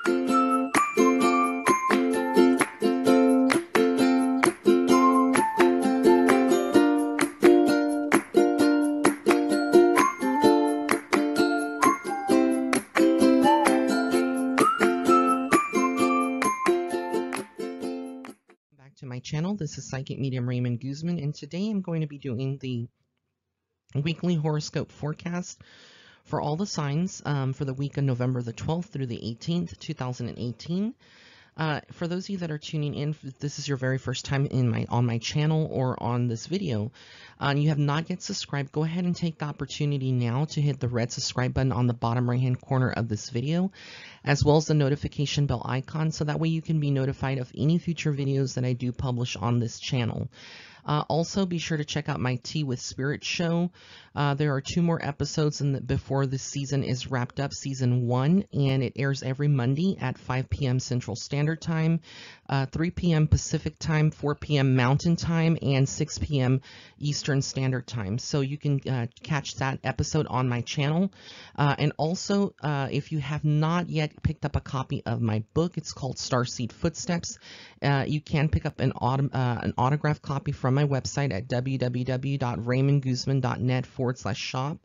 To my channel. This is Psychic Medium Raymond Guzman, and today I'm going to be doing the weekly horoscope forecast for all the signs for the week of November the 12th through the 18th, 2018. For those of you that are tuning in, if this is your very first time on my channel or on this video, and you have not yet subscribed, go ahead and take the opportunity now to hit the red subscribe button on the bottom right hand corner of this video, as well as the notification bell icon, so that way you can be notified of any future videos that I do publish on this channel. Also, be sure to check out my Tea with Spirit show. There are 2 more episodes before this season is wrapped up, season 1, and it airs every Monday at 5 p.m. Central Standard Time, 3 p.m. Pacific Time, 4 p.m. Mountain Time, and 6 p.m. Eastern Standard Time. So you can catch that episode on my channel. And also, if you have not yet picked up a copy of my book, it's called Starseed Footsteps. You can pick up an autographed copy from my website at www.raymondguzman.net/shop.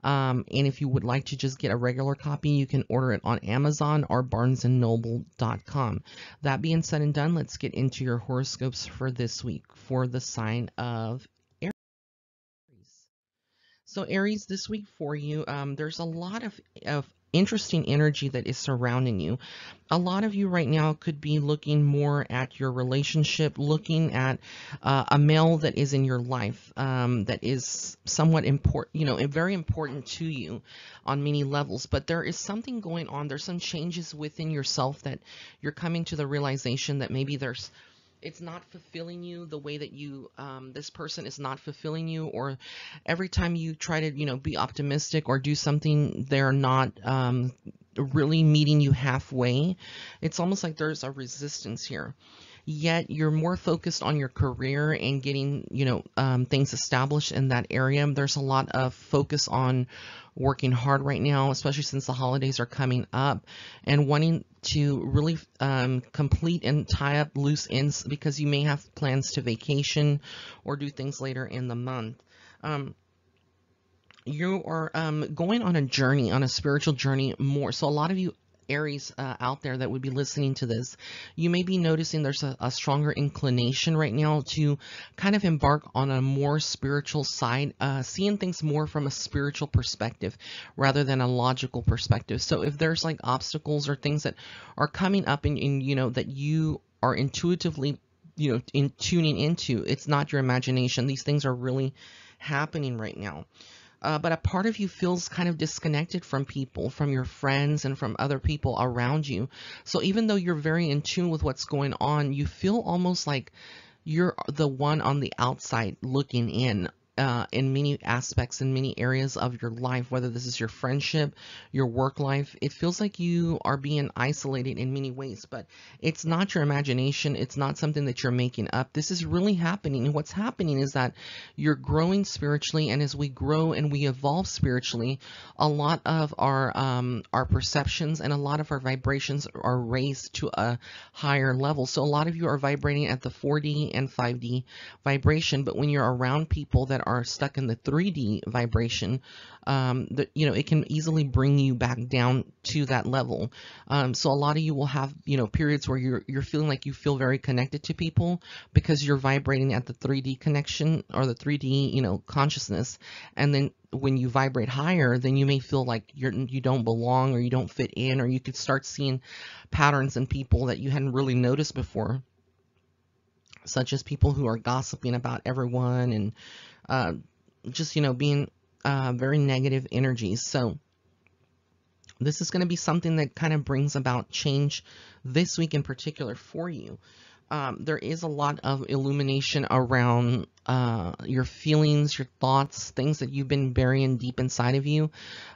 And if you would like to just get a regular copy, you can order it on Amazon or barnesandnoble.com. That being said and done, let's get into your horoscopes for this week for the sign of Aries. So Aries, this week for you, there's a lot of interesting energy that is surrounding you. A lot of you right now could be looking more at your relationship, looking at a male that is in your life that is somewhat important, very important to you on many levels. But there is something going on. There's some changes within yourself that you're coming to the realization that maybe it's not fulfilling you the way that you, this person is not fulfilling you, or every time you try to, be optimistic or do something, they're not really meeting you halfway. It's almost like there's a resistance here. Yet you're more focused on your career and getting, things established in that area. There's a lot of focus on working hard right now, especially since the holidays are coming up, and wanting to really complete and tie up loose ends, because you may have plans to vacation or do things later in the month. You are going on a journey, on a spiritual journey more. So a lot of you Aries out there that would be listening to this, you may be noticing there's a stronger inclination right now to kind of embark on a more spiritual side, seeing things more from a spiritual perspective rather than a logical perspective. So if there's like obstacles or things that are coming up in that you are intuitively tuning into, it's not your imagination. These things are really happening right now. But a part of you feels kind of disconnected from people, from your friends and from other people around you. So even though you're very in tune with what's going on, you feel almost like you're the one on the outside looking in many aspects, in many areas of your life, whether this is your friendship, your work life. It feels like you are being isolated in many ways, but it's not your imagination. It's not something that you're making up. This is really happening. And what's happening is that you're growing spiritually, and as we grow and we evolve spiritually, a lot of our perceptions and a lot of our vibrations are raised to a higher level. So a lot of you are vibrating at the 4D and 5D vibration, but when you're around people that are stuck in the 3D vibration, it can easily bring you back down to that level. So a lot of you will have, periods where you're feeling like you feel very connected to people because you're vibrating at the 3D connection or the 3D, consciousness. And then when you vibrate higher, then you may feel like you don't belong, or you don't fit in, or you could start seeing patterns in people that you hadn't really noticed before, such as people who are gossiping about everyone and just, being very negative energies. So this is going to be something that kind of brings about change this week in particular for you. There is a lot of illumination around your feelings, your thoughts, things that you've been burying deep inside of you.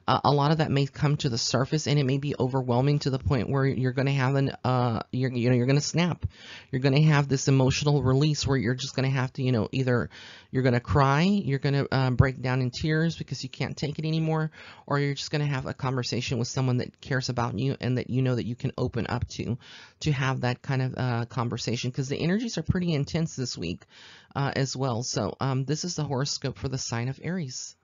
A lot of that may come to the surface, and it may be overwhelming to the point where you're going to have you're going to snap. You're going to have this emotional release where you're just going to have to, either you're going to cry, you're going to break down in tears because you can't take it anymore, or you're just going to have a conversation with someone that cares about you and that you know that you can open up to have that kind of conversation, because the energies are pretty intense this week as well. So this is the horoscope for the sign of Aries.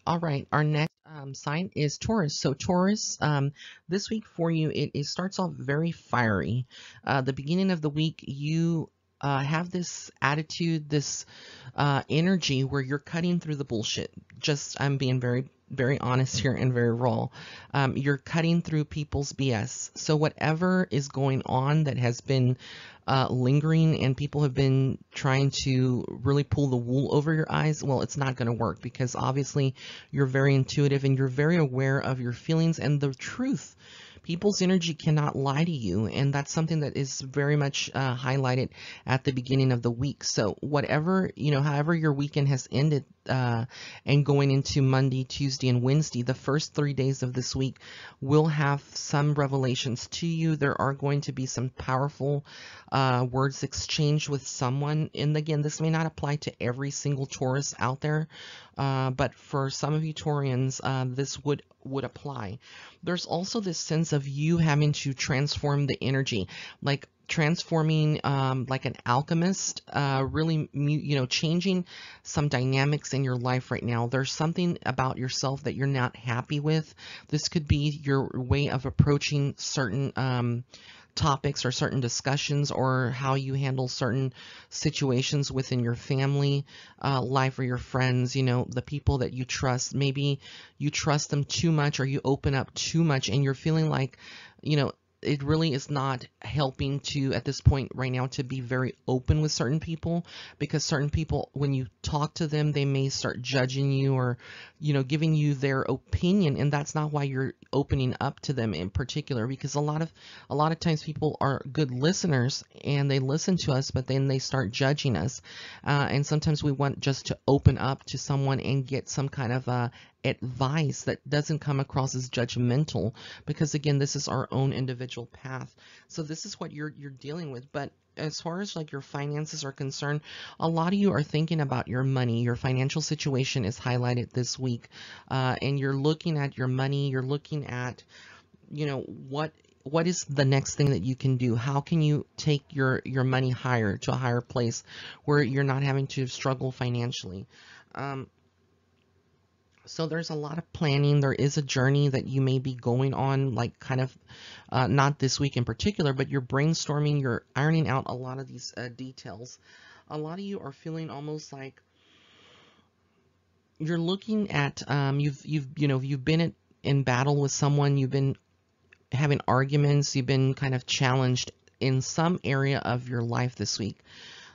All right, our next sign is Taurus. So Taurus, this week for you, it starts off very fiery. The beginning of the week, you have this attitude, this energy where you're cutting through the bullshit. Just, I'm being very, very honest here and very raw. You're cutting through people's BS. So whatever is going on that has been lingering and people have been trying to really pull the wool over your eyes, well, it's not going to work, because obviously you're very intuitive and you're very aware of your feelings and the truth. People's energy cannot lie to you, and that's something that is very much highlighted at the beginning of the week. So whatever, however your weekend has ended, and going into Monday, Tuesday, and Wednesday, the first 3 days of this week will have some revelations to you. There are going to be some powerful words exchanged with someone. And again, this may not apply to every single Taurus out there, but for some of you Taurians, this would apply. There's also this sense of you having to transform the energy, like transforming like an alchemist, really, changing some dynamics in your life right now. There's something about yourself that you're not happy with. This could be your way of approaching certain topics or certain discussions, or how you handle certain situations within your family life, or your friends, the people that you trust. Maybe you trust them too much, or you open up too much, and you're feeling like, it really is not helping to, at this point right now, to be very open with certain people, because certain people, when you talk to them, they may start judging you, or, giving you their opinion, and that's not why you're opening up to them in particular, because a lot of times people are good listeners and they listen to us, but then they start judging us, and sometimes we want just to open up to someone and get some kind of advice that doesn't come across as judgmental, because again, this is our own individual path. So this is what you're dealing with. But as far as like your finances are concerned, a lot of you are thinking about your money. Your financial situation is highlighted this week, and you're looking at your money. You're looking at, what is the next thing that you can do? How can you take your money higher, to a higher place where you're not having to struggle financially? So there's a lot of planning. There is a journey that you may be going on, like kind of not this week in particular, but you're brainstorming, you're ironing out a lot of these details. A lot of you are feeling almost like you're looking at you've been in battle with someone, you've been having arguments, you've been kind of challenged in some area of your life this week.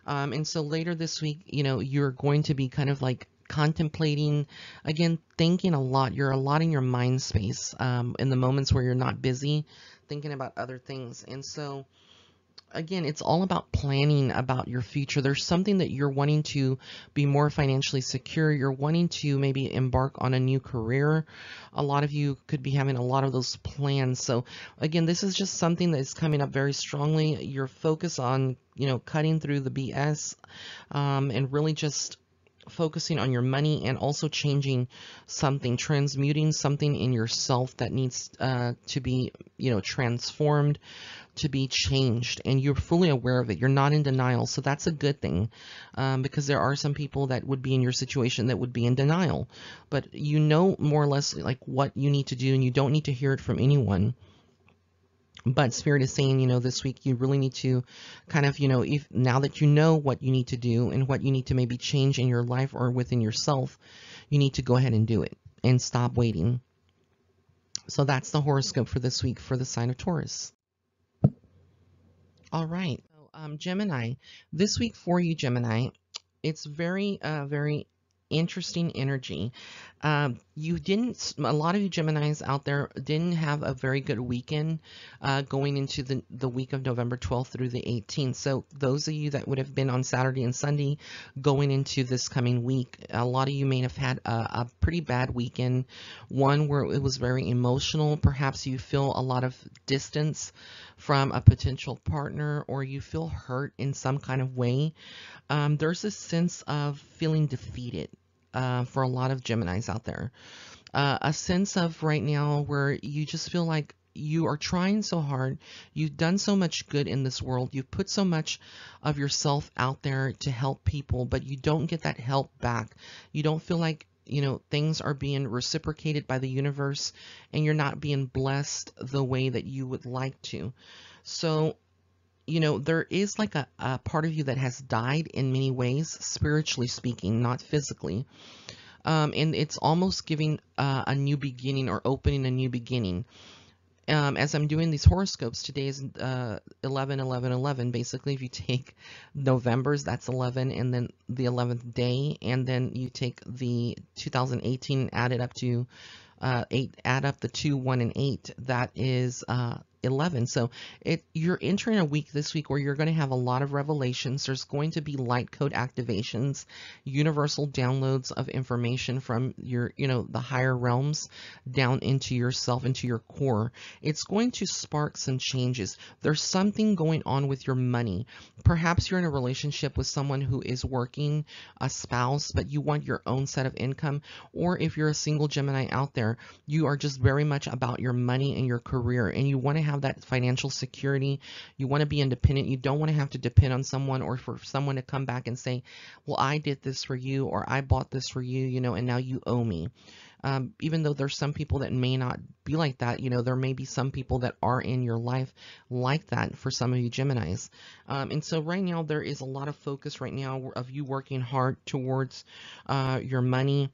And so later this week, you're going to be kind of like contemplating, again, thinking a lot. You're a lot in your mind space in the moments where you're not busy thinking about other things. And so again, it's all about planning about your future. There's something that you're wanting to be more financially secure. You're wanting to maybe embark on a new career. A lot of you could be having a lot of those plans. So again, this is just something that is coming up very strongly. Your focus on, cutting through the BS, and really just focusing on your money, and also changing something, transmuting something in yourself that needs to be, transformed, to be changed, and you're fully aware of it. You're not in denial, so that's a good thing, because there are some people that would be in your situation that would be in denial, but more or less like what you need to do, and you don't need to hear it from anyone. But Spirit is saying, this week you really need to kind of, if now that you know what you need to do and what you need to maybe change in your life or within yourself, you need to go ahead and do it and stop waiting. So that's the horoscope for this week for the sign of Taurus. All right. So, Gemini, this week for you, Gemini, it's very, very interesting energy. a lot of you Geminis out there didn't have a very good weekend going into the week of November 12th through the 18th. So those of you that would have been on Saturday and Sunday going into this coming week, a lot of you may have had a pretty bad weekend, one where it was very emotional. Perhaps you feel a lot of distance from a potential partner, or you feel hurt in some kind of way. There's a sense of feeling defeated for a lot of Geminis out there. A sense of right now where you just feel like you are trying so hard. You've done so much good in this world. You've put so much of yourself out there to help people, but you don't get that help back. You don't feel like, you know, things are being reciprocated by the universe, and you're not being blessed the way that you would like to. So, you know, there is like a part of you that has died in many ways, spiritually speaking, not physically. And it's almost giving a new beginning, or opening a new beginning. As I'm doing these horoscopes, today is 11, 11, 11. Basically, if you take November's, that's 11, and then the 11th day, and then you take the 2018 and add it up to 8, add up the 2, 1, and 8, that is 11. So you're entering a week this week where you're going to have a lot of revelations. There's going to be light code activations, universal downloads of information from your, you know, the higher realms down into yourself, into your core. It's going to spark some changes. There's something going on with your money. Perhaps you're in a relationship with someone who is working, a spouse, but you want your own set of income. Or if you're a single Gemini out there, you are just very much about your money and your career, and you want to have that financial security. You want to be independent. You don't want to have to depend on someone, or for someone to come back and say, well, I did this for you, or I bought this for you, you know, and now you owe me. Even though there's some people that may not be like that, you know, there may be some people that are in your life like that for some of you Geminis. And so right now there is a lot of focus right now of you working hard towards your money,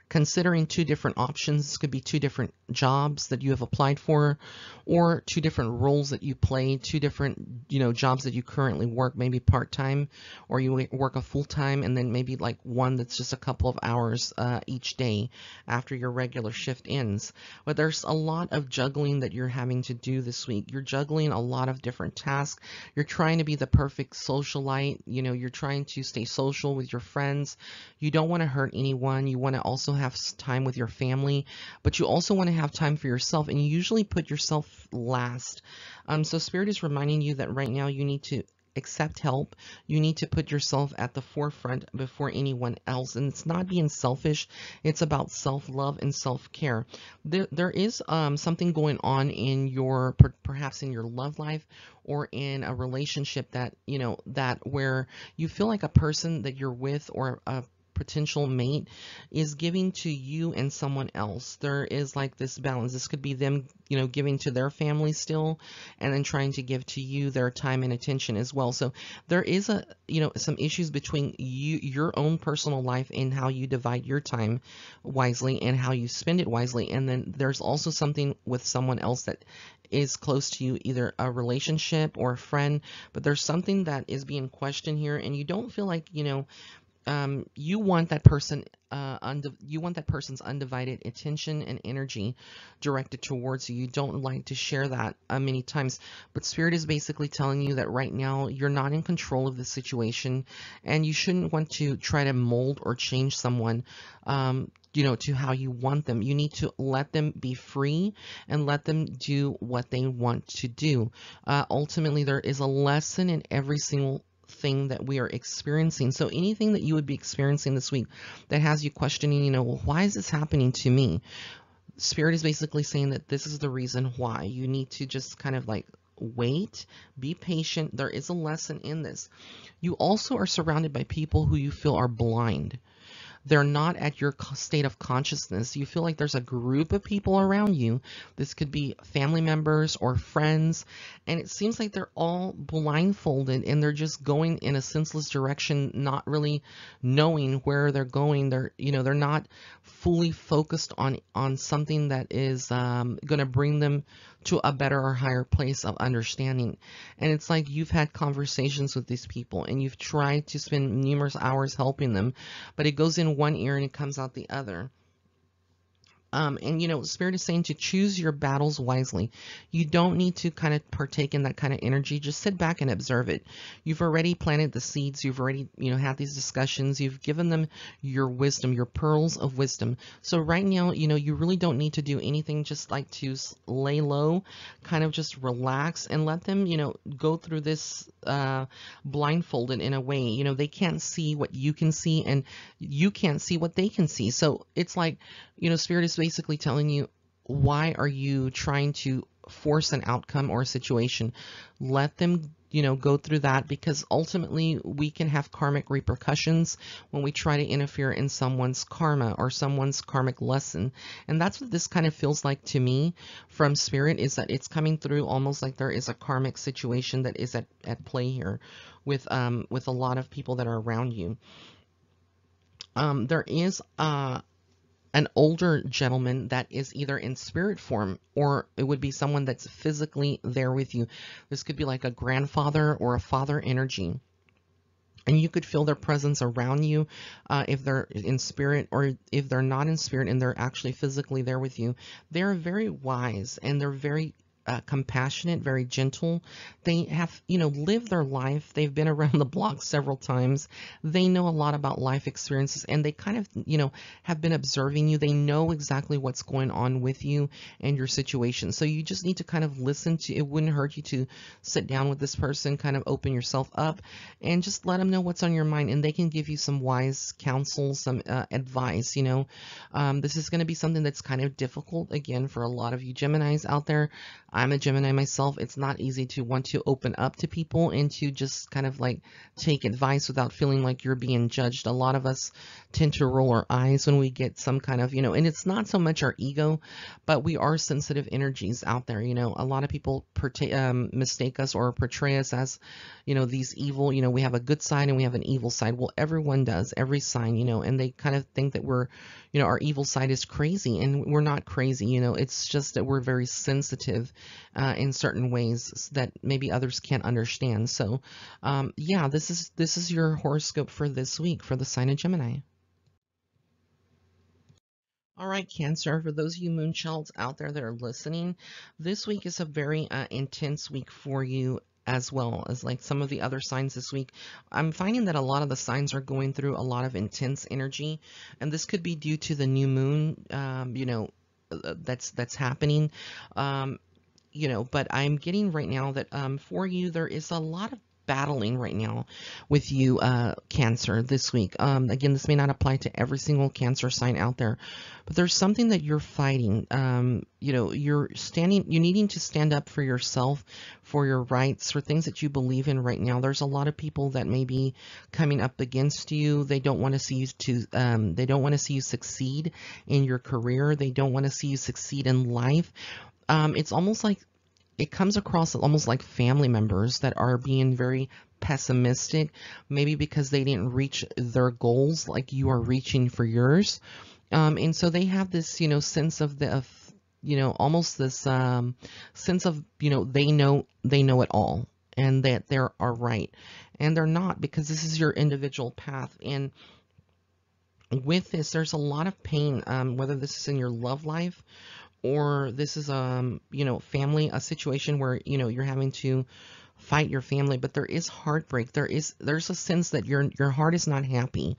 considering 2 different options. This could be 2 different jobs that you have applied for, or 2 different roles that you play, 2 different, you know, jobs that you currently work, maybe part-time, or you work a full-time, and then maybe like one that's just a couple of hours each day after your regular shift ends. But there's a lot of juggling that you're having to do this week. You're juggling a lot of different tasks. You're trying to be the perfect socialite. You know, you're trying to stay social with your friends. You don't want to hurt anyone. You want to also have time with your family, but you also want to have time for yourself, and you usually put yourself last. So Spirit is reminding you that right now you need to accept help. You need to put yourself at the forefront before anyone else, and it's not being selfish. It's about self-love and self-care. There is something going on in your, perhaps in your love life, or in a relationship that, you know, that where you feel like a person that you're with, or a potential mate, is giving to you and someone else. There is like this balance. This could be them, you know, giving to their family still, and then trying to give to you their time and attention as well. So there is a, you know, some issues between you, your own personal life, and how you divide your time wisely and how you spend it wisely. And then there's also something with someone else that is close to you, either a relationship or a friend, but there's something that is being questioned here, and you don't feel like, you know, you want that person, you want that person's undivided attention and energy directed towards you. You don't like to share that many times, but Spirit is basically telling you that right now you're not in control of the situation, and you shouldn't want to try to mold or change someone, you know, to how you want them. You need to let them be free and let them do what they want to do. Ultimately, there is a lesson in every single thing that we are experiencing. So anything that you would be experiencing this week that has you questioning, you know, well, why is this happening to me? Spirit is basically saying that this is the reason why. You need to just kind of like wait, be patient. There is a lesson in this. You also are surrounded by people who you feel are blind. They're not at your state of consciousness. You feel like there's a group of people around you. This could be family members or friends, and it seems like they're all blindfolded, and they're just going in a senseless direction, not really knowing where they're going. They're, you know, they're not fully focused on something that is going to bring them to a better or higher place of understanding. And it's like you've had conversations with these people, and you've tried to spend numerous hours helping them, but it goes in one ear and it comes out the other. And you know, Spirit is saying to choose your battles wisely. You don't need to kind of partake in that kind of energy. Just sit back and observe it. You've already planted the seeds. You've already, you know, had these discussions. You've given them your wisdom, your pearls of wisdom. So right now, you know, you really don't need to do anything. Just like to lay low, kind of just relax and let them, you know, go through this blindfolded in a way. You know, they can't see what you can see, and you can't see what they can see. So it's like, you know, Spirit is basically telling you, why are you trying to force an outcome or a situation? Let them, you know, go through that, because ultimately we can have karmic repercussions when we try to interfere in someone's karma or someone's karmic lesson. And that's what this kind of feels like to me from Spirit, is that it's coming through almost like there is a karmic situation that is at play here with a lot of people that are around you. There is an older gentleman that is either in spirit form, or it would be someone that's physically there with you. This could be like a grandfather or a father energy. And you could feel their presence around you if they're in spirit, or if they're not in spirit and they're actually physically there with you. They're very wise, and they're very compassionate, very gentle. They have, you know, lived their life. They've been around the block several times. They know a lot about life experiences, and they kind of, you know, have been observing you. They know exactly what's going on with you and your situation. So you just need to kind of listen to, it wouldn't hurt you to sit down with this person, kind of open yourself up, and just let them know what's on your mind, and they can give you some wise counsel, some advice, you know. This is going to be something that's kind of difficult, again, for a lot of you Geminis out there. I'm a Gemini myself. It's not easy to want to open up to people and to just kind of like take advice without feeling like you're being judged. A lot of us tend to roll our eyes when we get some kind of, you know, and it's not so much our ego, but we are sensitive energies out there. You know, a lot of people mistake us or portray us as, you know, these evil, you know, we have a good side and we have an evil side. Well, everyone does, every sign, you know, and they kind of think that we're, you know, our evil side is crazy, and we're not crazy. You know, it's just that we're very sensitive in certain ways that maybe others can't understand. So, yeah, this is your horoscope for this week for the sign of Gemini. All right, Cancer, for those of you moonchilds out there that are listening, this week is a very intense week for you, as well as like some of the other signs this week. I'm finding that a lot of the signs are going through a lot of intense energy, and this could be due to the new moon, you know, that's happening. You know, but I'm getting right now that for you, there is a lot of battling right now with you, Cancer, this week. Again, this may not apply to every single Cancer sign out there, but there's something that you're fighting. You know, you're needing to stand up for yourself, for your rights, for things that you believe in right now. There's a lot of people that may be coming up against you. They don't want to see you they don't want to see you succeed in your career. They don't want to see you succeed in life. It's almost like it comes across almost like family members that are being very pessimistic, maybe because they didn't reach their goals like you are reaching for yours. And so they have this, you know, sense of you know, almost this sense of, you know, they know it all, and that they are right, and they're not, because this is your individual path. And with this, there's a lot of pain, whether this is in your love life, or this is you know, family, a situation where, you know, you're having to fight your family, but there is heartbreak. There's a sense that your heart is not happy,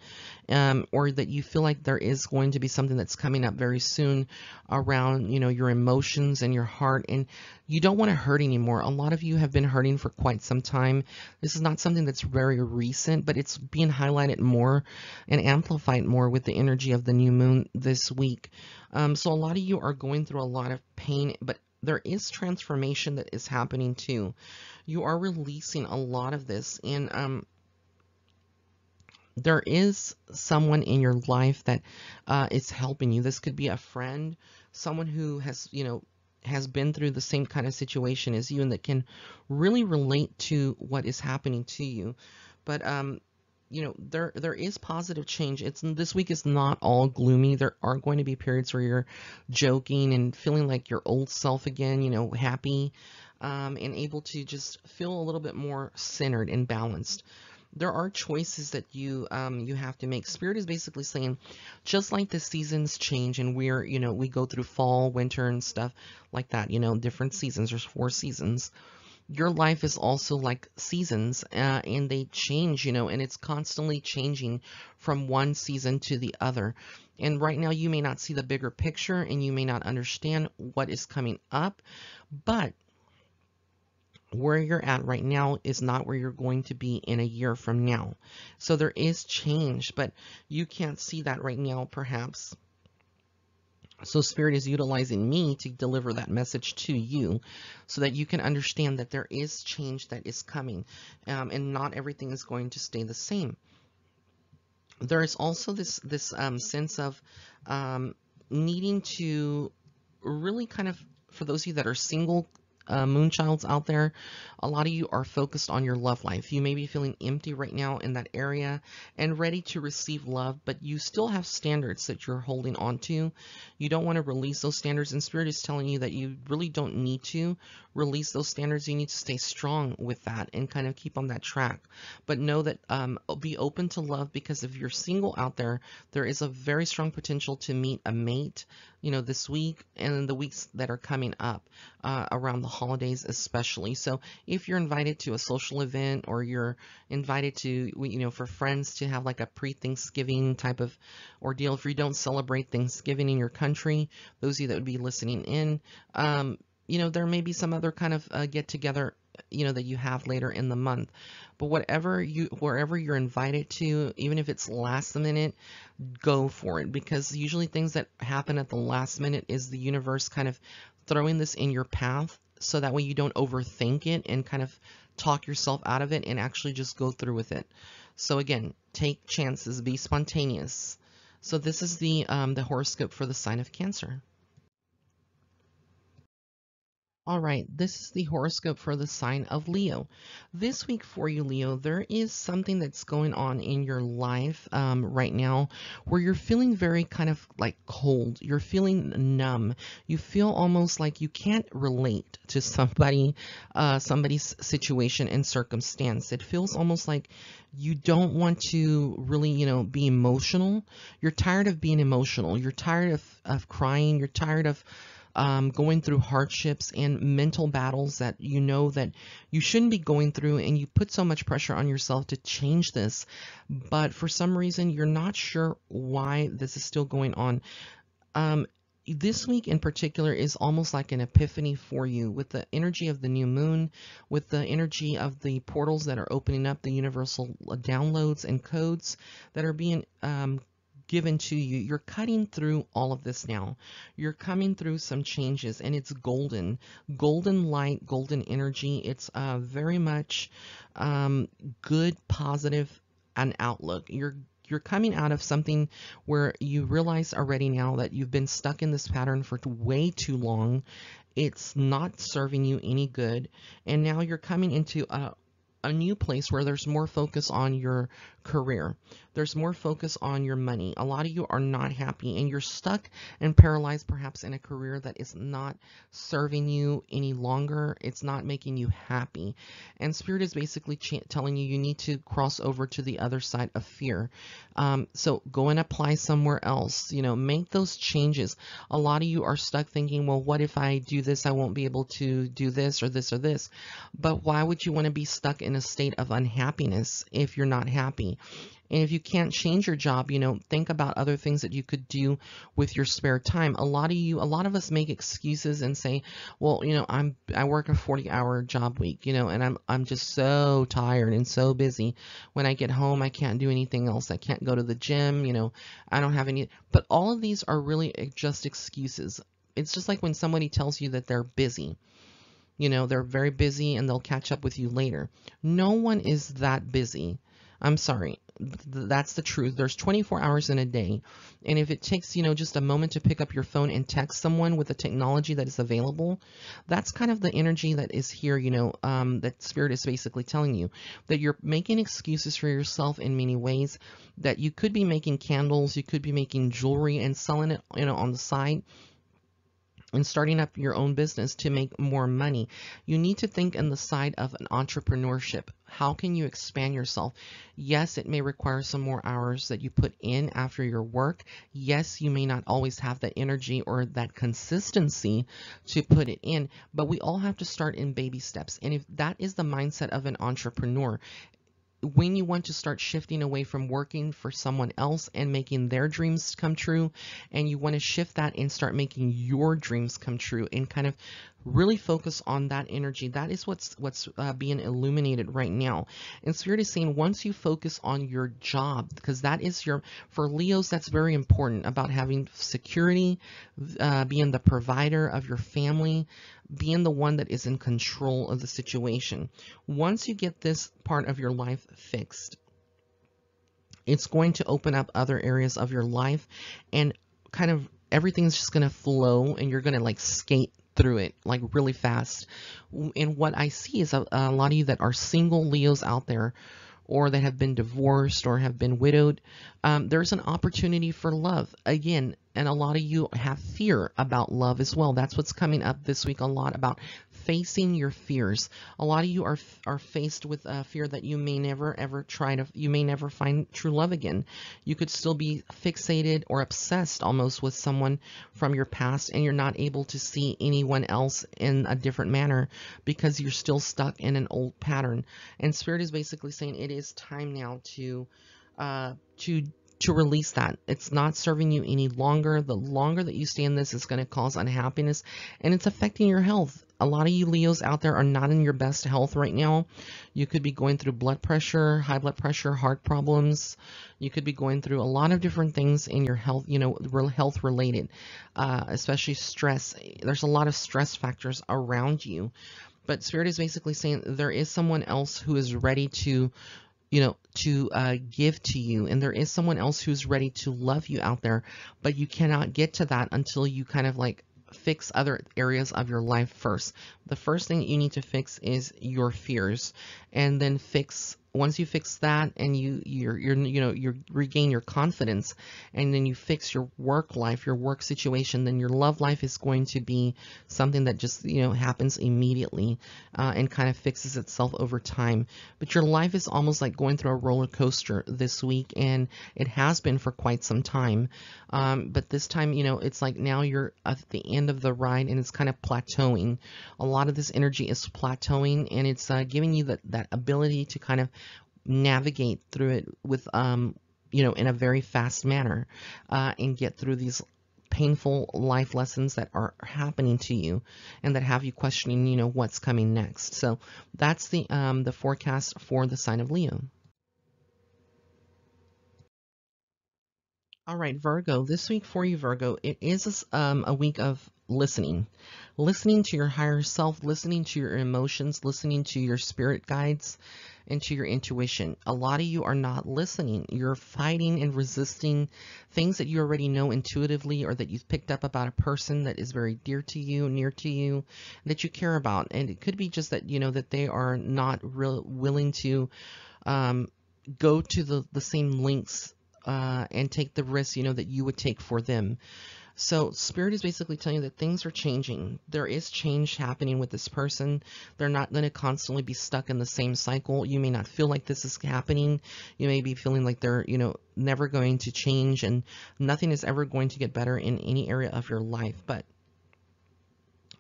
or that you feel like there is going to be something that's coming up very soon around, you know, your emotions and your heart, and you don't want to hurt anymore. A lot of you have been hurting for quite some time. This is not something that's very recent, but it's being highlighted more and amplified more with the energy of the new moon this week. So a lot of you are going through a lot of pain, but there is transformation that is happening too. You are releasing a lot of this, and there is someone in your life that is helping you. This could be a friend, someone who has, you know, has been through the same kind of situation as you, and that can really relate to what is happening to you. But you know, there is positive change. This week is not all gloomy. There are going to be periods where you're joking and feeling like your old self again, you know, happy, and able to just feel a little bit more centered and balanced. there are choices that you have to make. Spirit is basically saying, just like the seasons change and we're, we go through fall, winter, and stuff like that, different seasons. There's 4 seasons. Your life is also like seasons, and they change, and it's constantly changing from one season to the other. And right now, you may not see the bigger picture and you may not understand what is coming up, but where you're at right now is not where you're going to be in a year from now. So there is change, but you can't see that right now, perhaps. So Spirit is utilizing me to deliver that message to you so that you can understand that there is change that is coming, and not everything is going to stay the same. There is also this sense of needing to really kind of, for those of you that are single, moonchilds out there, a lot of you are focused on your love life. You may be feeling empty right now in that area and ready to receive love, but you still have standards that you're holding on to. You don't want to release those standards, and Spirit is telling you that you really don't need to release those standards. You need to stay strong with that and kind of keep on that track. But know that be open to love, because if you're single out there, there is a very strong potential to meet a mate, this week and the weeks that are coming up, around the holidays especially. So if you're invited to a social event, or you're invited to, for friends to have like a pre-Thanksgiving type of ordeal, if you don't celebrate Thanksgiving in your country, those of you that would be listening in, there may be some other kind of get together, that you have later in the month. But wherever you're invited to, even if it's last minute, go for it, because usually things that happen at the last minute is the universe kind of throwing this in your path, so that way you don't overthink it and kind of talk yourself out of it, and actually just go through with it. So again, take chances, be spontaneous. So this is the horoscope for the sign of Cancer. All right, this is the horoscope for the sign of Leo. This week for you, Leo, there is something that's going on in your life right now where you're feeling very kind of like cold. You're feeling numb. You feel almost like you can't relate to somebody's situation and circumstance. It feels almost like you don't want to really, be emotional. You're tired of being emotional. You're tired of crying. You're tired of going through hardships and mental battles that that you shouldn't be going through, and you put so much pressure on yourself to change this, but for some reason you're not sure why this is still going on. This week in particular is almost like an epiphany for you, with the energy of the new moon, with the energy of the portals that are opening up, the universal downloads and codes that are being given to you. You're cutting through all of this now. You're coming through some changes, and it's golden light, golden energy. It's very much good, positive, and outlook. You're coming out of something where you realize already now that you've been stuck in this pattern for way too long. It's not serving you any good, and now you're coming into a new place where there's more focus on your career. There's more focus on your money. A lot of you are not happy, and you're stuck and paralyzed perhaps in a career that is not serving you any longer. It's not making you happy. And Spirit is basically telling you need to cross over to the other side of fear. So go and apply somewhere else. Make those changes. A lot of you are stuck thinking, well, what if I do this? I won't be able to do this or this or this. But why would you want to be stuck in a state of unhappiness if you're not happy? And if you can't change your job, think about other things that you could do with your spare time. A lot of us make excuses and say, well, I work a 40-hour job week, and I'm just so tired and so busy. When I get home, I can't do anything else. I can't go to the gym, I don't have any. But all of these are really just excuses. It's just like when somebody tells you that they're busy. They're very busy and they'll catch up with you later. No one is that busy. I'm sorry. That's the truth. There's 24 hours in a day. And if it takes, just a moment to pick up your phone and text someone with the technology that is available, that's kind of the energy that is here, that Spirit is basically telling you that you're making excuses for yourself in many ways, that you could be making candles, you could be making jewelry and selling it, on the side. and starting up your own business to make more money. You need to think in the side of an entrepreneurship. How can you expand yourself? Yes, it may require some more hours that you put in after your work. Yes, you may not always have the energy or that consistency to put it in, but we all have to start in baby steps. And if that is the mindset of an entrepreneur, when you want to start shifting away from working for someone else and making their dreams come true, and you want to shift that and start making your dreams come true and kind of really focus on that energy, that is what's being illuminated right now. And Spirit is saying, once you focus on your job, because that is your, for Leos, that's very important, about having security, being the provider of your family, being the one that is in control of the situation. Once you get this part of your life fixed, it's going to open up other areas of your life, and kind of everything's just going to flow, and you're going to like skate through it like really fast. And what I see is a lot of you that are single Leos out there, or that have been divorced or have been widowed, there's an opportunity for love again. And a lot of you have fear about love as well. That's what's coming up this week a lot, about facing your fears. A lot of you are faced with a fear that you may never ever you may never find true love again. You could still be fixated or obsessed almost with someone from your past, and you're not able to see anyone else in a different manner because you're still stuck in an old pattern. And Spirit is basically saying it is time now to release that. It's not serving you any longer. The longer that you stay in this, it's going to cause unhappiness, and it's affecting your health. A lot of you Leos out there are not in your best health right now. You could be going through blood pressure, high blood pressure, heart problems. You could be going through a lot of different things in your health, you know, health related, especially stress. There's a lot of stress factors around you. But Spirit is basically saying there is someone else who is ready to, you know, to give to you, and there is someone else who's ready to love you out there, but you cannot get to that until you kind of like fix other areas of your life first. The first thing you need to fix is your fears, and then once you fix that, and you regain your confidence, and then you fix your work life, your work situation, then your love life is going to be something that just, you know, happens immediately, and kind of fixes itself over time. But your life is almost like going through a roller coaster this week, and it has been for quite some time. But this time, you know, it's like now you're at the end of the ride, and it's kind of plateauing. A lot of this energy is plateauing, and it's giving you that ability to kind of navigate through it with, you know, in a very fast manner, and get through these painful life lessons that are happening to you, and that have you questioning, you know, what's coming next. So that's the forecast for the sign of Leo. All right, Virgo, this week for you, Virgo, it is a week of listening to your higher self, listening to your emotions, listening to your spirit guides, and to your intuition. A lot of you are not listening. You're fighting and resisting things that you already know intuitively, or that you've picked up about a person that is very dear to you, near to you, that you care about. And it could be just that, you know, that they are not willing to go to the same lengths, and take the risks, you know, that you would take for them. So Spirit is basically telling you that things are changing. There is change happening with this person. They're not going to constantly be stuck in the same cycle. You may not feel like this is happening. You may be feeling like they're, you know, never going to change, and nothing is ever going to get better in any area of your life. But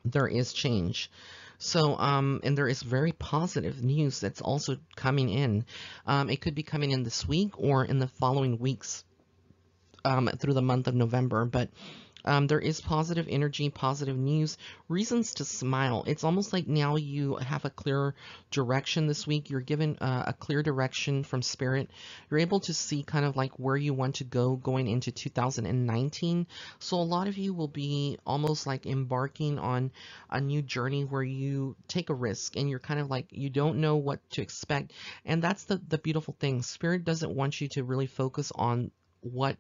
there is change. So, and there is very positive news that's also coming in. It could be coming in this week or in the following weeks, through the month of November. But there is positive energy, positive news, reasons to smile. It's almost like now you have a clear direction this week. You're given a clear direction from Spirit. You're able to see kind of like where you want to go going into 2019. So a lot of you will be almost like embarking on a new journey where you take a risk, and you're kind of like, you don't know what to expect. And that's the beautiful thing. Spirit doesn't want you to really focus on what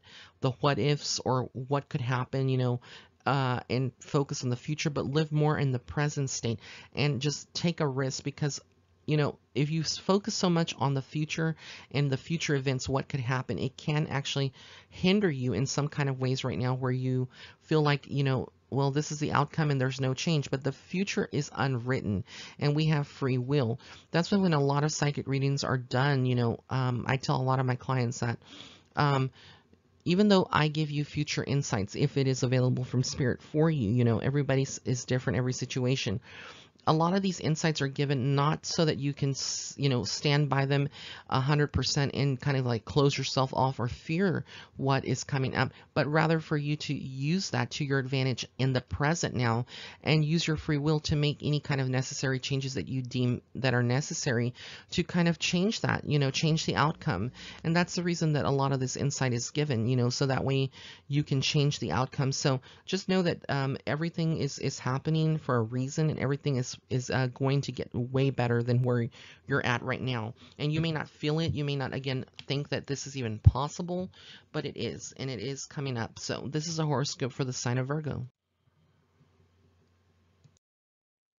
ifs or what could happen, you know, and focus on the future, but live more in the present state and just take a risk. Because, you know, if you focus so much on the future and the future events, what could happen, it can actually hinder you in some kind of ways right now, where you feel like, you know, well, this is the outcome and there's no change, but the future is unwritten and we have free will. That's why when a lot of psychic readings are done, I tell a lot of my clients that um, even though I give you future insights, if it is available from spirit for you, everybody is different, every situation. A lot of these insights are given not so that you can, stand by them 100% and kind of like close yourself off or fear what is coming up, but rather for you to use that to your advantage in the present now and use your free will to make any kind of necessary changes that you deem that are necessary to kind of change that, change the outcome. And that's the reason that a lot of this insight is given, so that way you can change the outcome. So just know that everything is happening for a reason, and everything is going to get way better than where you're at right now. And you may not feel it. You may not, again, think that this is even possible, but it is, and it is coming up. So this is a horoscope for the sign of Virgo.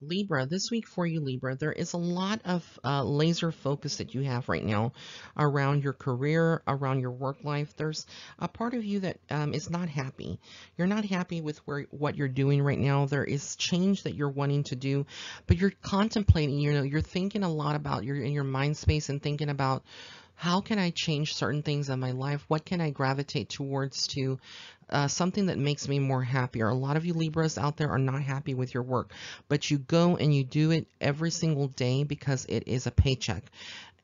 Libra, this week for you, Libra, there is a lot of laser focus that you have right now around your career, around your work life. There's a part of you that is not happy. You're not happy with what you're doing right now. There is change that you're wanting to do, but you're contemplating, you're thinking a lot about, you're in your mind space and thinking about, how can I change certain things in my life? What can I gravitate towards to something that makes me more happier? A lot of you Libras out there are not happy with your work, but you go and you do it every single day because it is a paycheck.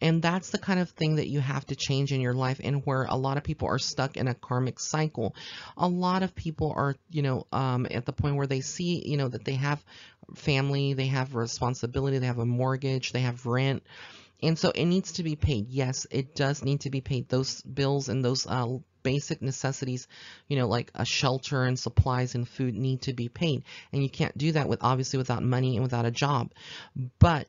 And that's the kind of thing that you have to change in your life, and where a lot of people are stuck in a karmic cycle. A lot of people are, at the point where they see, that they have family, they have responsibility, they have a mortgage, they have rent. And so it needs to be paid. Yes, it does need to be paid. Those bills and those basic necessities, like a shelter and supplies and food need to be paid. And you can't do that obviously without money and without a job. But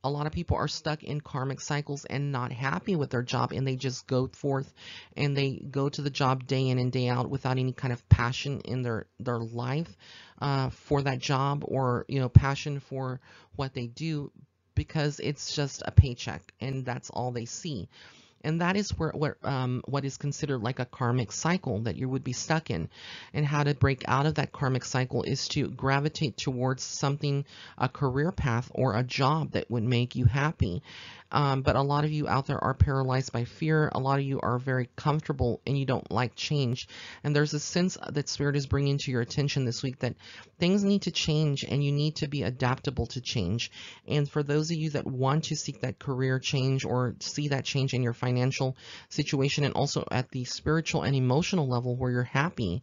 a lot of people are stuck in karmic cycles and not happy with their job, and they just go forth and they go to the job day in and day out without any kind of passion in their life for that job, or passion for what they do, because it's just a paycheck and that's all they see. And that is what is considered like a karmic cycle that you would be stuck in. And how to break out of that karmic cycle is to gravitate towards something, a career path or a job that would make you happy. But a lot of you out there are paralyzed by fear. A lot of you are very comfortable and you don't like change. And there's a sense that Spirit is bringing to your attention this week that things need to change and you need to be adaptable to change. And for those of you that want to seek that career change or see that change in your financial situation, and also at the spiritual and emotional level where you're happy,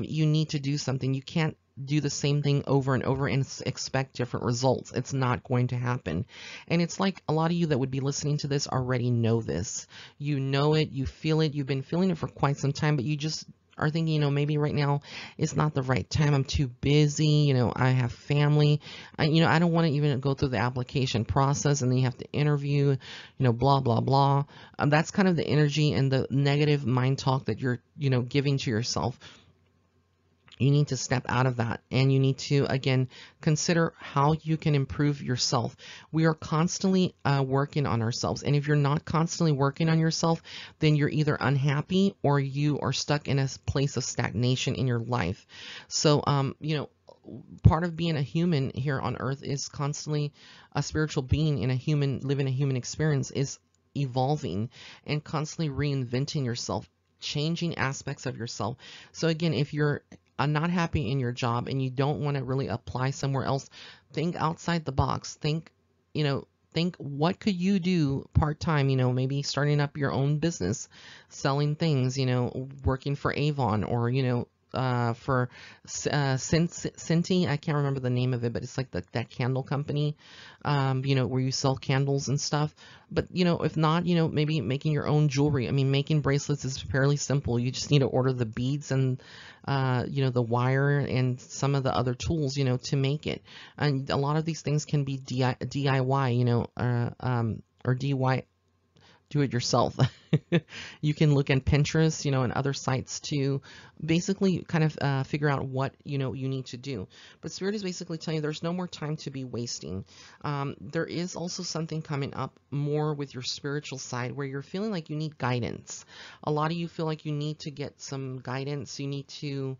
you need to do something. You can't do the same thing over and over and expect different results. It's not going to happen. And it's like a lot of you that would be listening to this already know this. You know it, you feel it, you've been feeling it for quite some time, but you just are thinking, maybe right now is not the right time. I'm too busy. I have family. I don't want to even go through the application process, and then you have to interview, blah, blah, blah. That's kind of the energy and the negative mind talk that you're, giving to yourself. You need to step out of that, and you need to, again, consider how you can improve yourself. We are constantly working on ourselves, and if you're not constantly working on yourself, then you're either unhappy or you are stuck in a place of stagnation in your life. So, part of being a human here on earth is constantly a spiritual being in a human, living a human experience, is evolving and constantly reinventing yourself, changing aspects of yourself. So again, if you're not happy in your job and you don't want to really apply somewhere else, think outside the box. Think what could you do part-time, maybe starting up your own business, selling things, working for Avon, or, for Scenty, I can't remember the name of it, but it's like that candle company, where you sell candles and stuff. But, if not, maybe making your own jewelry. I mean, making bracelets is fairly simple. You just need to order the beads and, the wire and some of the other tools, to make it. And a lot of these things can be DIY, or DIY, do it yourself. You can look at Pinterest, and other sites to basically kind of figure out what, you need to do. But Spirit is basically telling you there's no more time to be wasting. There is also something coming up more with your spiritual side where you're feeling like you need guidance. A lot of you feel like you need to get some guidance. You need to,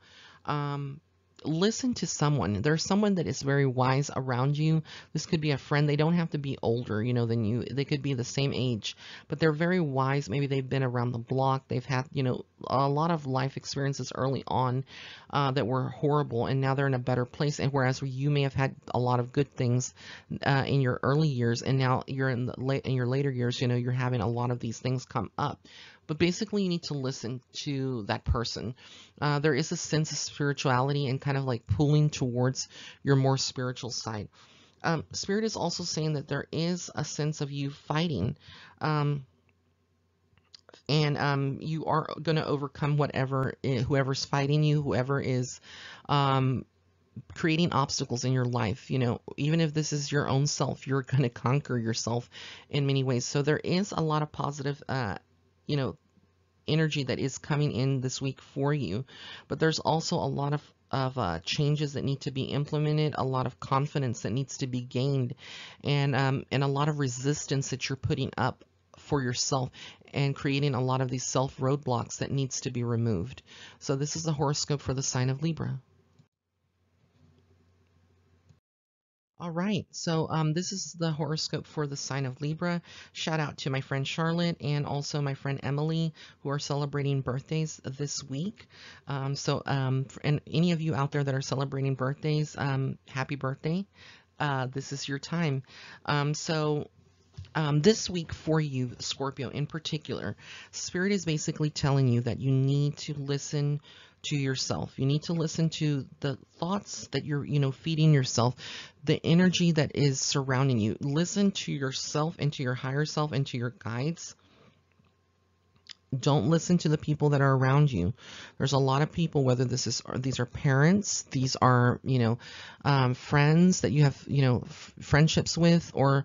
listen to someone. There's someone that is very wise around you. This could be a friend. They don't have to be older, you know, than you. They could be the same age, but they're very wise. Maybe they've been around the block. They've had, you know, a lot of life experiences early on that were horrible, and now they're in a better place. And whereas you may have had a lot of good things in your early years, and now you're in your later years, you know, you're having a lot of these things come up. But basically, you need to listen to that person. There is a sense of spirituality and kind of like pulling towards your more spiritual side. Spirit is also saying that there is a sense of you fighting. And you are going to overcome whoever's fighting you, whoever is creating obstacles in your life. You know, even if this is your own self, you're going to conquer yourself in many ways. So there is a lot of positive you know, energy that is coming in this week for you, but there's also a lot of changes that need to be implemented, a lot of confidence that needs to be gained, and a lot of resistance that you're putting up for yourself and creating a lot of these self roadblocks that needs to be removed. So this is the horoscope for the sign of Libra. All right, so this is the horoscope for the sign of Libra. Shout out to my friend Charlotte and also my friend Emily, who are celebrating birthdays this week. And any of you out there that are celebrating birthdays, happy birthday. This is your time. This week for you, Scorpio in particular, Spirit is basically telling you that you need to listen to yourself. You need to listen to the thoughts that you're, you know, feeding yourself, the energy that is surrounding you. Listen to yourself and to your higher self and to your guides. Don't listen to the people that are around you. There's a lot of people, whether these are parents, these are, you know, friends that you have, you know, friendships with, or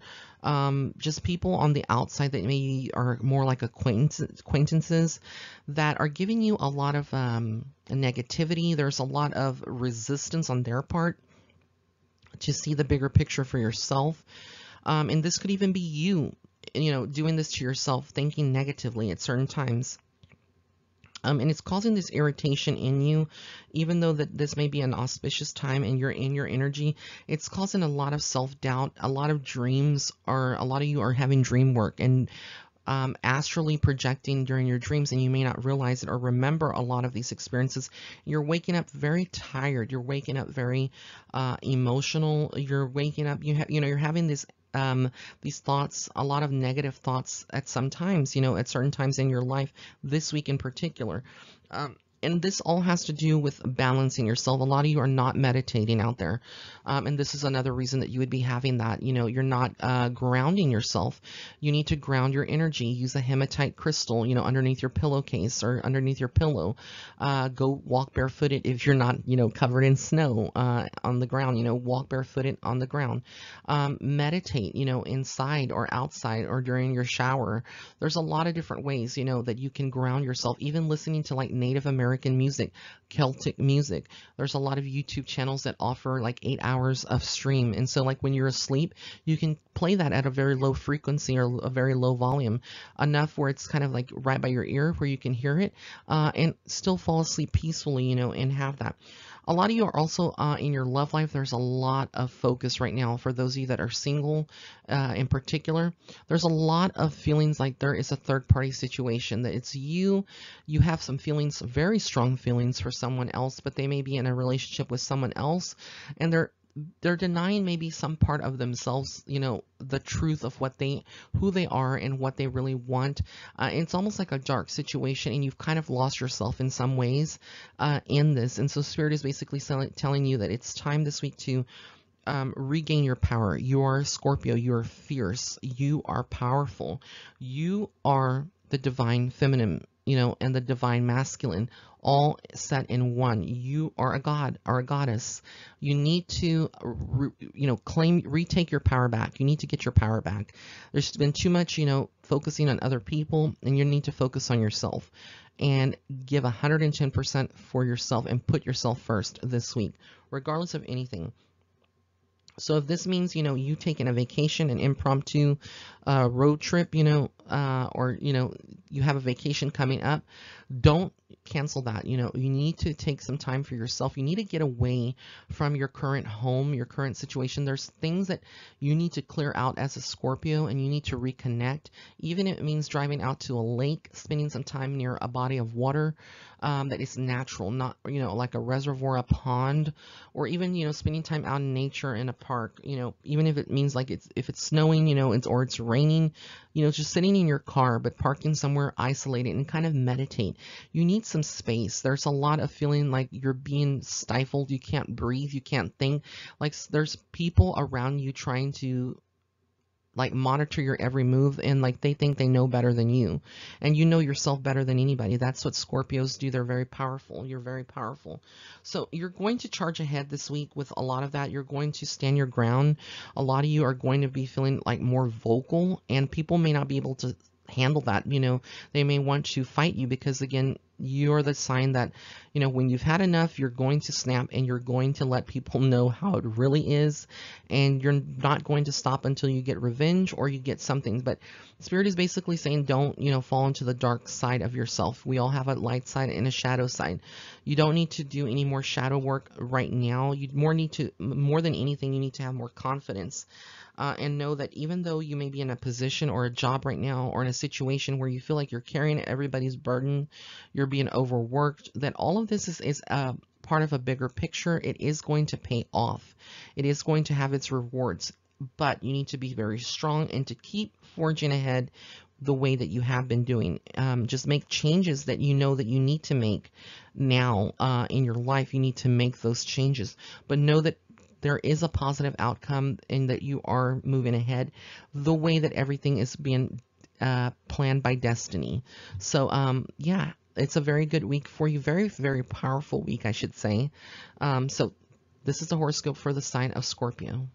just people on the outside that maybe are more like acquaintances that are giving you a lot of negativity. There's a lot of resistance on their part to see the bigger picture for yourself. And this could even be you, you know, doing this to yourself, thinking negatively at certain times. And it's causing this irritation in you, even though that this may be an auspicious time and you're in your energy. It's causing a lot of self-doubt, a lot of dreams, or a lot of you are having dream work and astrally projecting during your dreams, and you may not realize it or remember a lot of these experiences. You're waking up very tired. You're waking up very emotional. You're waking up, you know, you're having these thoughts, a lot of negative thoughts at some times, you know, at certain times in your life, this week in particular. And this all has to do with balancing yourself. A lot of you are not meditating out there. And this is another reason that you would be having that. You know, you're not grounding yourself. You need to ground your energy. Use a hematite crystal, you know, underneath your pillowcase or underneath your pillow. Go walk barefooted if you're not, you know, covered in snow on the ground. You know, walk barefooted on the ground. Meditate, you know, inside or outside or during your shower. There's a lot of different ways, you know, that you can ground yourself. Even listening to like Native American music, Celtic music. There's a lot of YouTube channels that offer like 8 hours of stream. And so like when you're asleep, you can play that at a very low frequency or a very low volume, enough where it's kind of like right by your ear where you can hear it and still fall asleep peacefully, you know, and have that. A lot of you are also in your love life. There's a lot of focus right now for those of you that are single in particular. There's a lot of feelings like there is a third party situation, that it's you have some feelings, very strong feelings for someone else, but they may be in a relationship with someone else and they're denying maybe some part of themselves, you know, the truth of who they are and what they really want. It's almost like a dark situation, and you've kind of lost yourself in some ways in this. And so Spirit is basically telling you that it's time this week to regain your power. You are Scorpio. You are fierce. You are powerful. You are the divine feminine, you know, and the divine masculine, all set in one. You are a god or a goddess. You need to, you know, retake your power back. You need to get your power back. There's been too much, you know, focusing on other people, and you need to focus on yourself and give 110% for yourself and put yourself first this week, regardless of anything. So if this means, you know, you taking a vacation, an impromptu road trip, you know, or, you know, you have a vacation coming up, don't cancel that. You know, you need to take some time for yourself. You need to get away from your current home, your current situation. There's things that you need to clear out as a Scorpio, and you need to reconnect. Even if it means driving out to a lake, spending some time near a body of water that is natural, not, you know, like a reservoir, a pond, or even, you know, spending time out in nature in a park, you know, even if it means like if it's snowing, you know, or it's raining, you know, just sitting in your car, but parking somewhere isolated and kind of meditate. You need some space. There's a lot of feeling like you're being stifled. You can't breathe. You can't think. Like there's people around you trying to like monitor your every move, and like they think they know better than you, and you know yourself better than anybody. That's what Scorpios do. They're very powerful. You're very powerful. So you're going to charge ahead this week with a lot of that. You're going to stand your ground. A lot of you are going to be feeling like more vocal, and people may not be able to handle that. You know, they may want to fight you because, again, you're the sign that, you know, when you've had enough, you're going to snap and you're going to let people know how it really is, and you're not going to stop until you get revenge or you get something. But Spirit is basically saying, don't, you know, fall into the dark side of yourself. We all have a light side and a shadow side. You don't need to do any more shadow work right now. You more than anything, you need to have more confidence. And know that even though you may be in a position or a job right now, or in a situation where you feel like you're carrying everybody's burden, you're being overworked, that all of this is part of a bigger picture. It is going to pay off. It is going to have its rewards, but you need to be very strong and to keep forging ahead the way that you have been doing. Just make changes that you know that you need to make now in your life. You need to make those changes, but know that there is a positive outcome and that you are moving ahead the way that everything is being planned by destiny. So yeah, it's a very good week for you. Very, very powerful week, I should say. So this is the horoscope for the sign of Scorpio.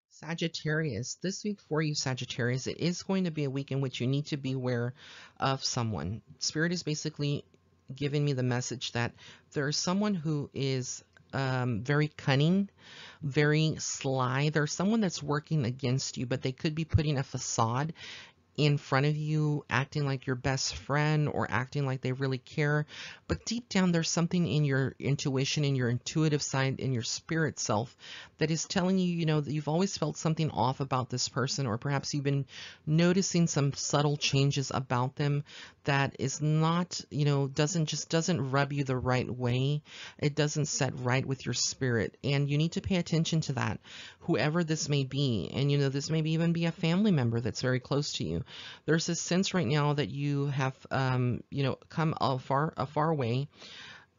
Sagittarius, this week for you, Sagittarius, it is going to be a week in which you need to be aware of someone. Spirit is basically giving me the message that there's someone who is very cunning, very sly. There's someone that's working against you, but they could be putting a facade in front of you, acting like your best friend or acting like they really care. But deep down, there's something in your intuition, in your intuitive side, in your spirit self that is telling you, you know, that you've always felt something off about this person, or perhaps you've been noticing some subtle changes about them that is not, you know, doesn't rub you the right way. It doesn't set right with your spirit, and you need to pay attention to that, whoever this may be. And, you know, this may even be a family member that's very close to you. There's this sense right now that you have, you know, come a far way,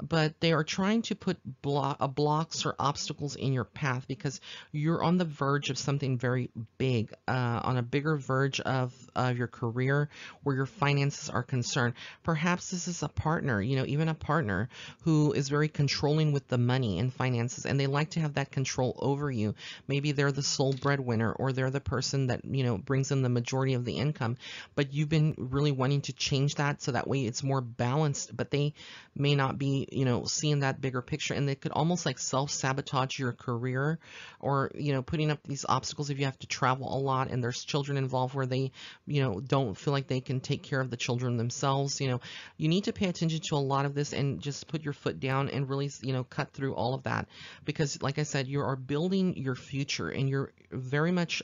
but they are trying to put blocks or obstacles in your path because you're on the verge of something very big, on a bigger verge of your career where your finances are concerned. Perhaps this is a partner, you know, even a partner who is very controlling with the money and finances, and they like to have that control over you. Maybe they're the sole breadwinner, or they're the person that, you know, brings in the majority of the income, but you've been really wanting to change that so that way it's more balanced, but they may not be, you know, seeing that bigger picture, and they could almost like self-sabotage your career, or, you know, putting up these obstacles if you have to travel a lot and there's children involved where they, you know, don't feel like they can take care of the children themselves. You know, you need to pay attention to a lot of this and just put your foot down and really, you know, cut through all of that, because like I said, you are building your future, and you're very much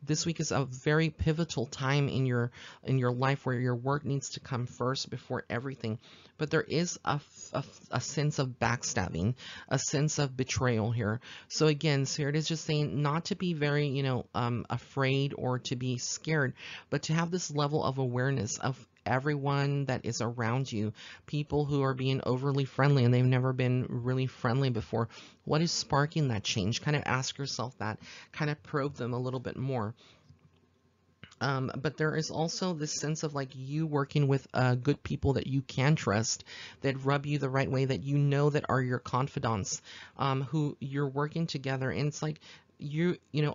this week is a very pivotal time in your life where your work needs to come first before everything. But there is a sense of backstabbing, a sense of betrayal here. So again, Spirit is just saying not to be very, you know, afraid or to be scared, but to have this level of awareness of everyone that is around you, people who are being overly friendly and they've never been really friendly before. What is sparking that change? Kind of ask yourself that, kind of probe them a little bit more. But there is also this sense of like you working with good people that you can trust, that rub you the right way, that you know that are your confidants, who you're working together. And it's like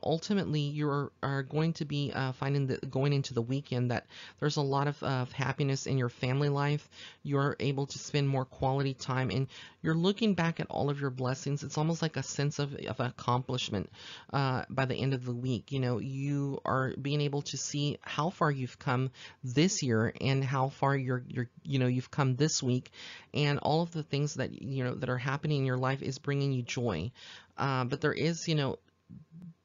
ultimately you are going to be finding that going into the weekend that there's a lot of happiness in your family life. You're able to spend more quality time, and you're looking back at all of your blessings. It's almost like a sense of accomplishment by the end of the week. You are being able to see how far you've come this year and how far you've come this week, and all of the things that that are happening in your life is bringing you joy. But there is,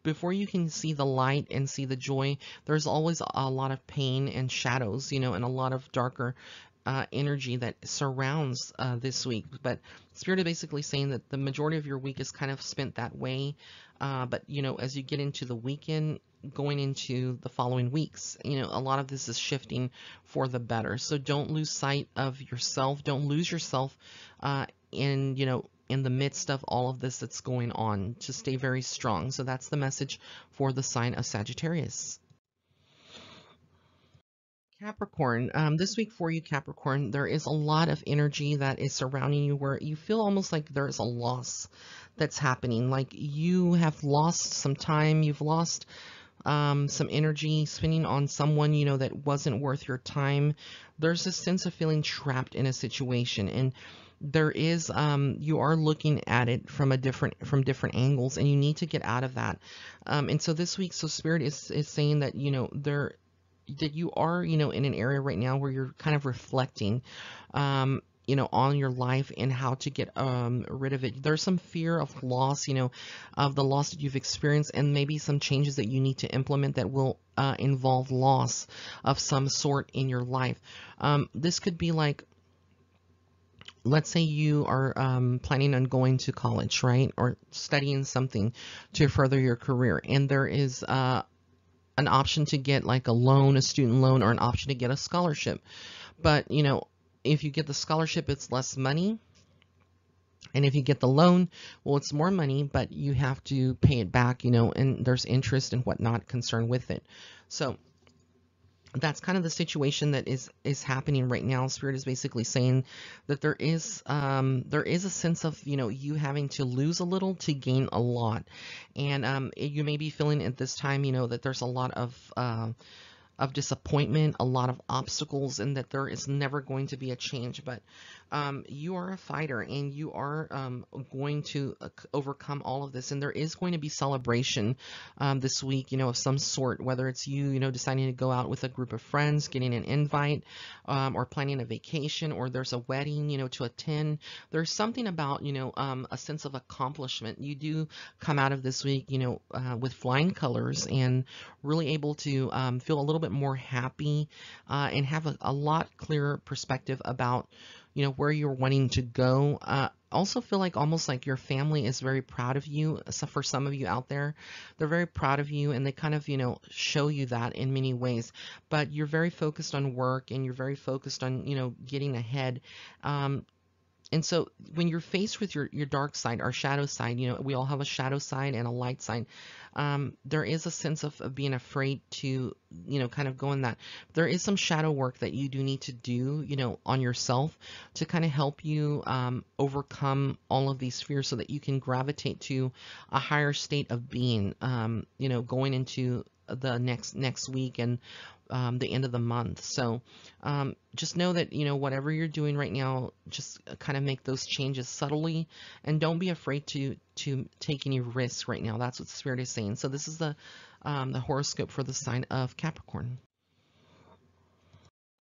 before you can see the light and see the joy, there's always a lot of pain and shadows, and a lot of darker energy that surrounds this week. But Spirit is basically saying that the majority of your week is kind of spent that way. But as you get into the weekend, going into the following weeks, a lot of this is shifting for the better. So don't lose sight of yourself. Don't lose yourself in the midst of all of this that's going on, to stay very strong. So that's the message for the sign of Sagittarius. Capricorn, this week for you, Capricorn, there is a lot of energy that is surrounding you where you feel almost like there is a loss that's happening. Like you have lost some time, you've lost some energy spending on someone, that wasn't worth your time. There's a sense of feeling trapped in a situation, and there is you are looking at it from different angles, and you need to get out of that. And so this week, so Spirit is saying that that you are in an area right now where you're kind of reflecting on your life and how to get rid of it. There's some fear of loss, of the loss that you've experienced, and maybe some changes that you need to implement that will involve loss of some sort in your life. This could be like, let's say you are planning on going to college, right? Or studying something to further your career, and there is an option to get like a loan, a student loan, or an option to get a scholarship. But, if you get the scholarship, it's less money. And if you get the loan, well, it's more money, but you have to pay it back, and there's interest and whatnot concerned with it. So that's kind of the situation that is happening right now. Spirit is basically saying that there is a sense of you having to lose a little to gain a lot, and you may be feeling at this time that there's a lot of disappointment, a lot of obstacles, and that there is never going to be a change. But you are a fighter, and you are going to overcome all of this. And there is going to be celebration this week, of some sort, whether it's you, deciding to go out with a group of friends, getting an invite, or planning a vacation, or there's a wedding, to attend. There's something about, a sense of accomplishment. You do come out of this week, with flying colors and really able to feel a little bit more happy and have a lot clearer perspective about where you're wanting to go. Also feel like almost like your family is very proud of you. So for some of you out there, they're very proud of you, and they kind of show you that in many ways. But you're very focused on work, and you're very focused on getting ahead. And so when you're faced with your dark side or shadow side, we all have a shadow side and a light side. There is a sense of being afraid to, kind of go in that. There is some shadow work that you do need to do, on yourself to kind of help you overcome all of these fears so that you can gravitate to a higher state of being, going into the next week and the end of the month. So just know that whatever you're doing right now, just kind of make those changes subtly, and don't be afraid to take any risks right now. That's what Spirit is saying. So this is the horoscope for the sign of Capricorn.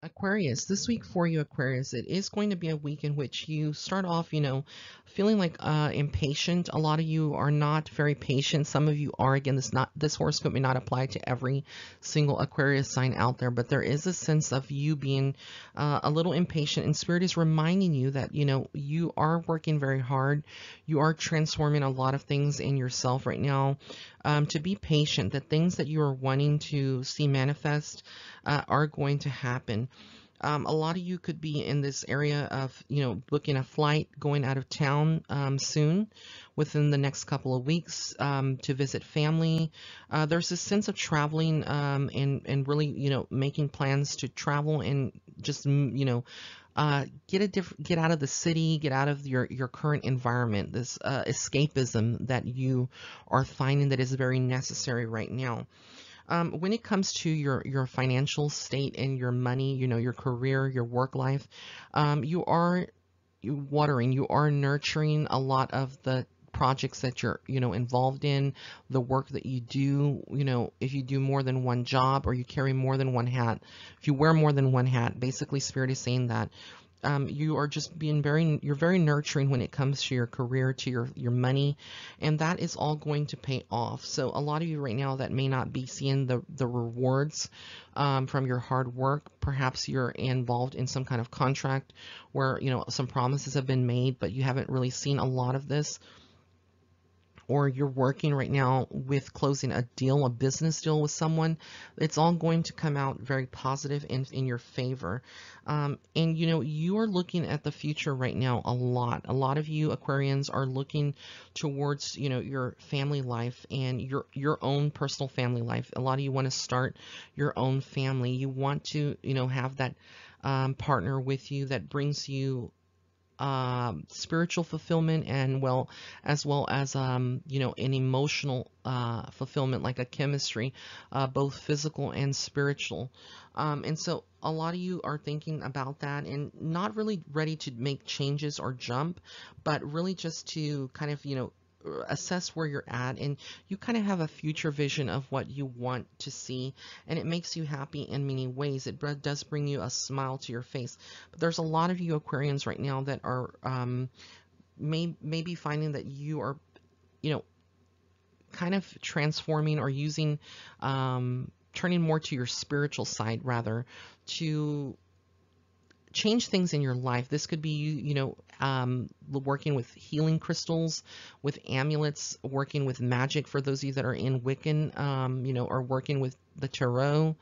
Aquarius, this week for you, Aquarius, it is going to be a week in which you start off, feeling like impatient. A lot of you are not very patient. Some of you are. Again, this horoscope may not apply to every single Aquarius sign out there, but there is a sense of you being a little impatient, and Spirit is reminding you that, you are working very hard. You are transforming a lot of things in yourself right now. To be patient, that things that you are wanting to see manifest are going to happen. A lot of you could be in this area of, booking a flight, going out of town soon, within the next couple of weeks, to visit family. There's this sense of traveling and really, making plans to travel and just, get out of the city, get out of your current environment, this escapism that you are finding that is very necessary right now. When it comes to your financial state and your money, your career, your work life, you are watering, you are nurturing a lot of the projects that you're, involved in, the work that you do, if you do more than one job or you carry more than one hat, if you wear more than one hat, basically Spirit is saying that you are just you're very nurturing when it comes to your career, to your money, and that is all going to pay off. So a lot of you right now that may not be seeing the rewards from your hard work, perhaps you're involved in some kind of contract where, some promises have been made, but you haven't really seen a lot of this, or you're working right now with closing a deal, a business deal with someone. It's all going to come out very positive and in your favor. And you are looking at the future right now a lot. A lot of you Aquarians are looking towards, your family life and your own personal family life. A lot of you want to start your own family. You want to, have that partner with you that brings you spiritual fulfillment, and as well as an emotional fulfillment, like a chemistry, both physical and spiritual. And so a lot of you are thinking about that and not really ready to make changes or jump, but really just to kind of assess where you're at, and you kind of have a future vision of what you want to see, and it makes you happy in many ways. It does bring you a smile to your face. But there's a lot of you Aquarians right now that are maybe finding that you are kind of transforming or using turning more to your spiritual side, rather, to change things in your life. This could be, working with healing crystals, with amulets, working with magic for those of you that are in Wiccan, or working with the tarot.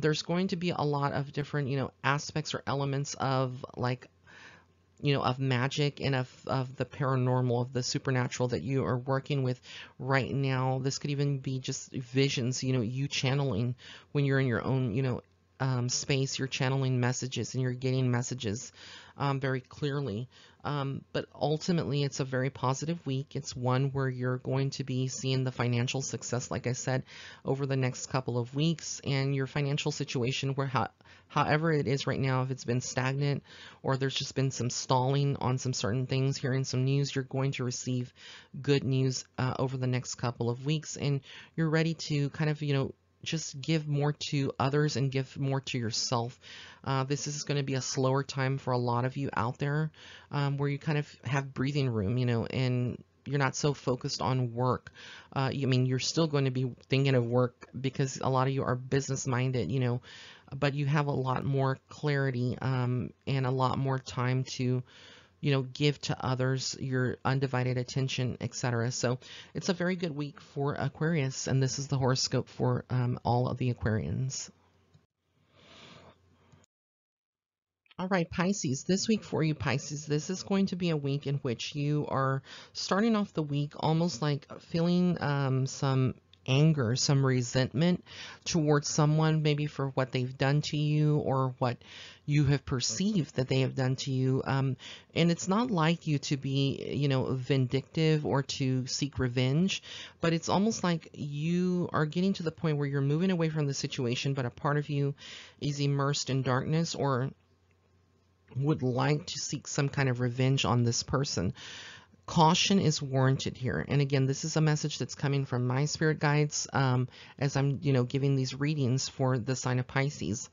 There's going to be a lot of different, aspects or elements of of magic and of the paranormal, of the supernatural that you are working with right now. This could even be just visions, you channeling when you're in your own, space. You're channeling messages and you're getting messages very clearly. But ultimately, it's a very positive week. It's one where you're going to be seeing the financial success, like I said, over the next couple of weeks. And your financial situation, however it is right now, if it's been stagnant or there's just been some stalling on some certain things, hearing some news, you're going to receive good news over the next couple of weeks. And you're ready to kind of, just give more to others and give more to yourself. This is going to be a slower time for a lot of you out there, where you kind of have breathing room, and you're not so focused on work. You're still going to be thinking of work because a lot of you are business minded, but you have a lot more clarity and a lot more time to give to others your undivided attention, etc. So it's a very good week for Aquarius, and this is the horoscope for all of the Aquarians. All right, Pisces, this week for you, Pisces, this is going to be a week in which you are starting off the week almost like feeling some anger, some resentment towards someone, maybe for what they've done to you or what you have perceived that they have done to you. And it's not like you to be, vindictive or to seek revenge, but it's almost like you are getting to the point where you're moving away from the situation, but a part of you is immersed in darkness or would like to seek some kind of revenge on this person. Caution is warranted here. And again, this is a message that's coming from my spirit guides as I'm, giving these readings for the sign of Pisces.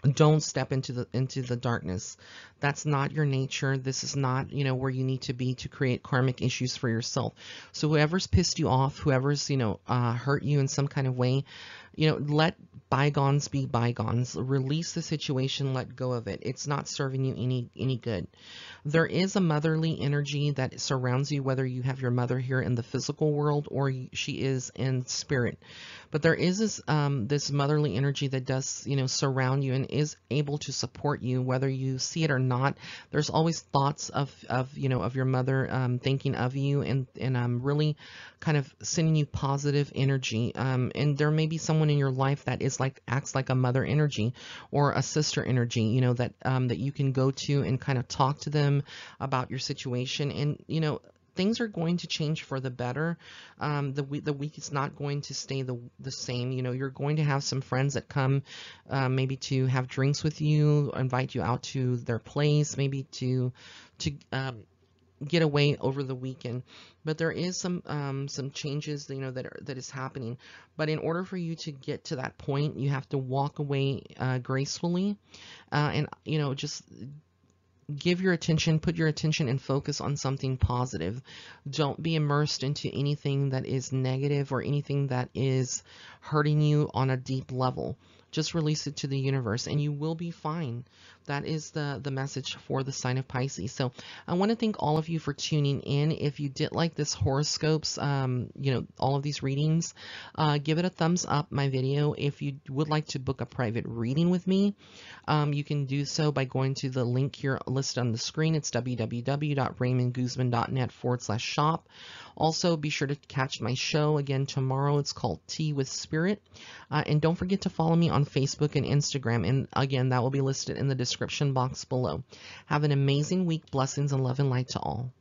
Don't step into the darkness. That's not your nature. This is not, where you need to be to create karmic issues for yourself. So whoever's pissed you off, whoever's, hurt you in some kind of way, let bygones be bygones. Release the situation, let go of it. It's not serving you any good. There is a motherly energy that surrounds you, whether you have your mother here in the physical world or she is in spirit. But there is this motherly energy that does, surround you and is able to support you, whether you see it or not. There's always thoughts of your mother thinking of you and really kind of sending you positive energy. And there may be someone someone in your life that is like, acts like a mother energy or a sister energy, you know, that that you can go to and kind of talk to them about your situation. And, you know, things are going to change for the better. The week is not going to stay the same. You know, you're going to have some friends that come maybe to have drinks with you, invite you out to their place, maybe to get away over the weekend. But there is some changes, you know, that is happening. But in order for you to get to that point, you have to walk away gracefully, and, you know, just give your attention, put your attention and focus on something positive. Don't be immersed into anything that is negative or anything that is hurting you on a deep level. Just release it to the universe and you will be fine. That is the message for the sign of Pisces. So I want to thank all of you for tuning in. If you did like this horoscopes, you know, all of these readings, give it a thumbs up, my video. If you would like to book a private reading with me, you can do so by going to the link here listed on the screen. It's www.raymondguzman.net/shop. Also, be sure to catch my show again tomorrow. It's called Tea with Spirit. And don't forget to follow me on Facebook and Instagram. And again, that will be listed in the description box below. Have an amazing week. Blessings and love and light to all.